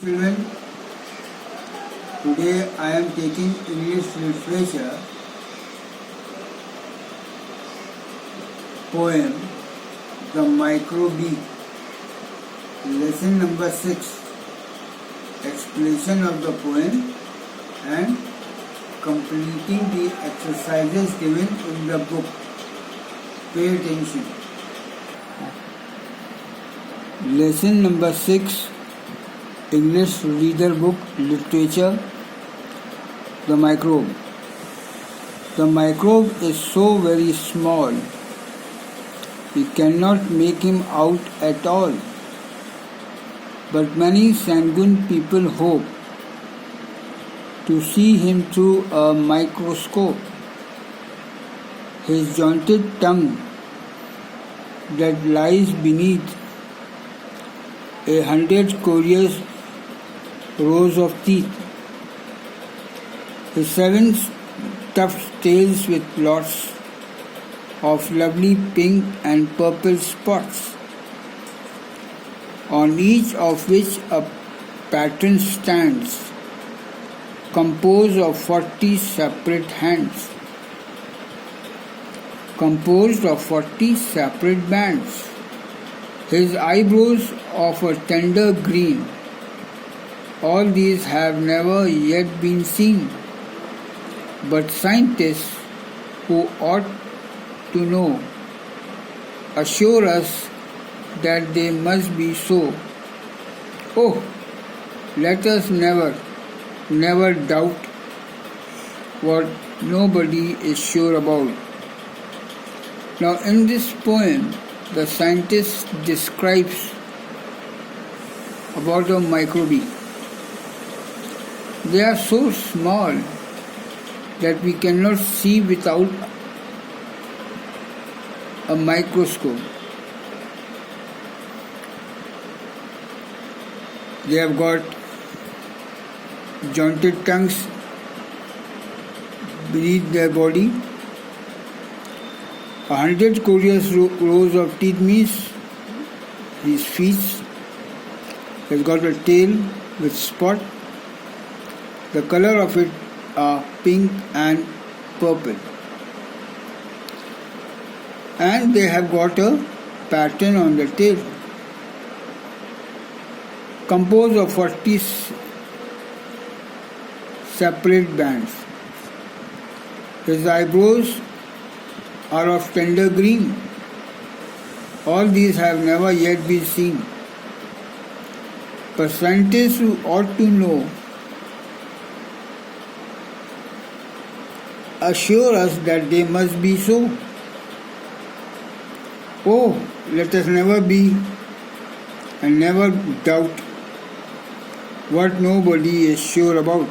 Children, today I am taking English literature poem The Microbe, lesson number 6, explanation of the poem and completing the exercises given in the book. Pay attention. Lesson number 6, English Reader Book Literature, The Microbe. The microbe is so very small, we cannot make him out at all. But many sanguine people hope to see him through a microscope. His jointed tongue that lies beneath 100 curious rows of teeth, his 7 tufted tails with lots of lovely pink and purple spots, on each of which a pattern stands, composed of 40 separate hands, composed of 40 separate bands. His eyebrows of a tender green. All these have never yet been seen, but scientists who ought to know assure us that they must be so. Oh, let us never doubt what nobody is sure about. Now, in this poem, the scientist describes about a microbe. They are so small that we cannot see without a microscope. They have got jointed tongues beneath their body. 100 curious rows of teeth means his feet. Has got a tail with spot. The color of it are pink and purple. And they have got a pattern on the tail, composed of 40 separate bands. His eyebrows are of tender green. All these have never yet been seen. But scientists who ought to know assure us that they must be so. Oh, let us never be and never doubt what nobody is sure about.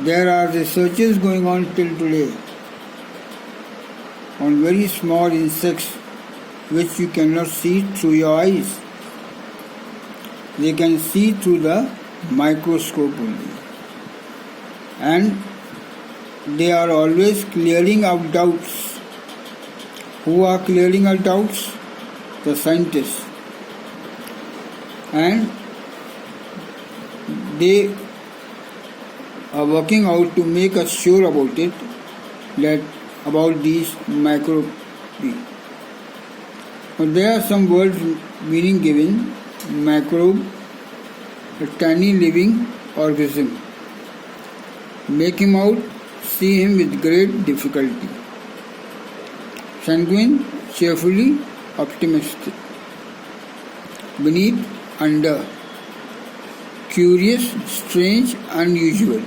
There are researches going on till today on very small insects which you cannot see through your eyes. They can see through the microscope only. And they are always clearing out doubts. Who are clearing out doubts? The scientists. And they are working out to make us sure about it, that about these microbes. Now there are some words meaning given. Microbe, a tiny living organism. Make him out, see him with great difficulty. Sanguine, cheerfully optimistic. Beneath, under. Curious, strange, unusual.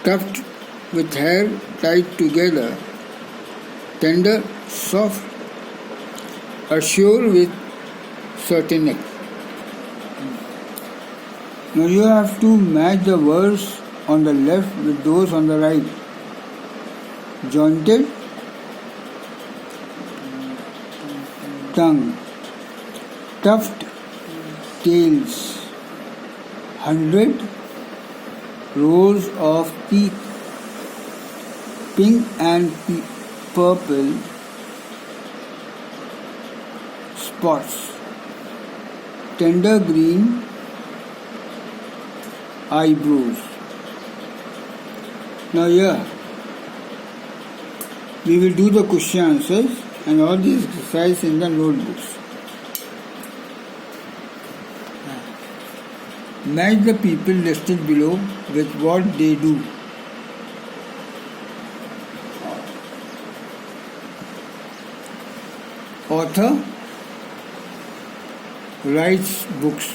Tufted with hair tied together. Tender, soft. Assured with certainty. Now you have to match the words on the left with those on the right. Jointed tongue, tufted tails, 100 rows of teeth, pink and purple spots, tender green eyebrows. Now here we will do the question answers and all these exercises in the notebooks. Match the people listed below with what they do. Author writes books.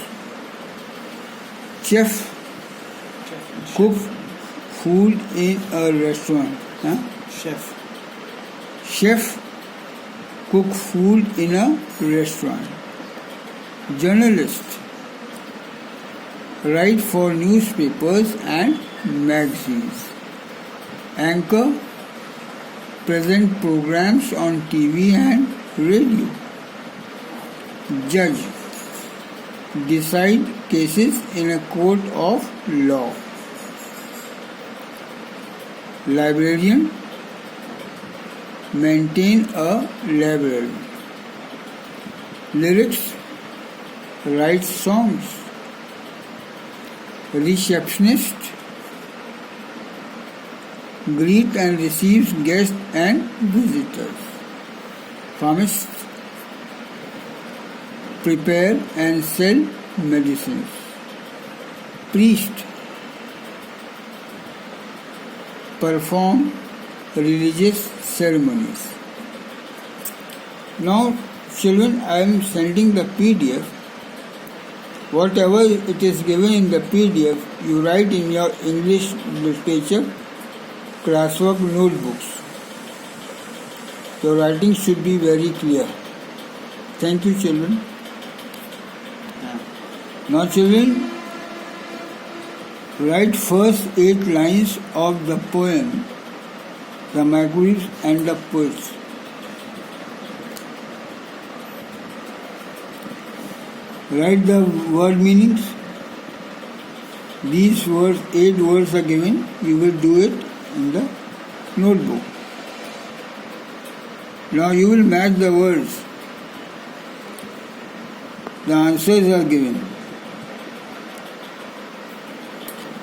Chef cook food in a restaurant. Chef cook food in a restaurant. Journalist write for newspapers and magazines. Anchor present programs on TV and radio. Judge decide cases in a court of law. Librarian maintain a library. Lyrics write songs. Receptionist greet and receives guests and visitors. Pharmacist prepare and sell medicines. Priest perform religious ceremonies. Now, children, I am sending the PDF. Whatever it is given in the PDF, you write in your English literature classwork notebooks. Your writing should be very clear. Thank you, children. Now, children, write first 8 lines of the poem, The Microwaves and the Poets. Write the word meanings. These words, 8 words are given. You will do it in the notebook. Now you will match the words. The answers are given.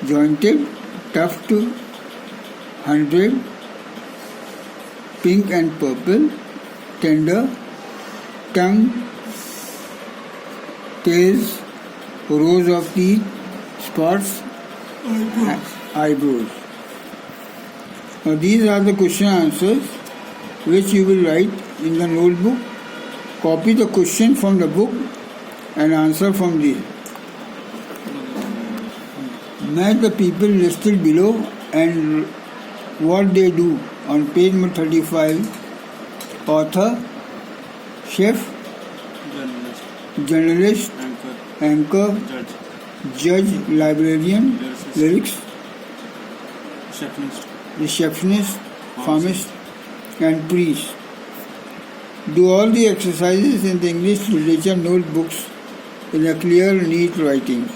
Jointed, tuft, 100, pink and purple, tender, tongue, tails, rows of teeth, spots, eyebrows. Now these are the question answers which you will write in the notebook. Copy the question from the book and answer from these. Match the people listed below and what they do on page number 35. Author, chef, journalist, anchor, judge, librarian, lyrics, receptionist, pharmacist, and priest. Do all the exercises in the English literature notebooks in a clear, neat writing.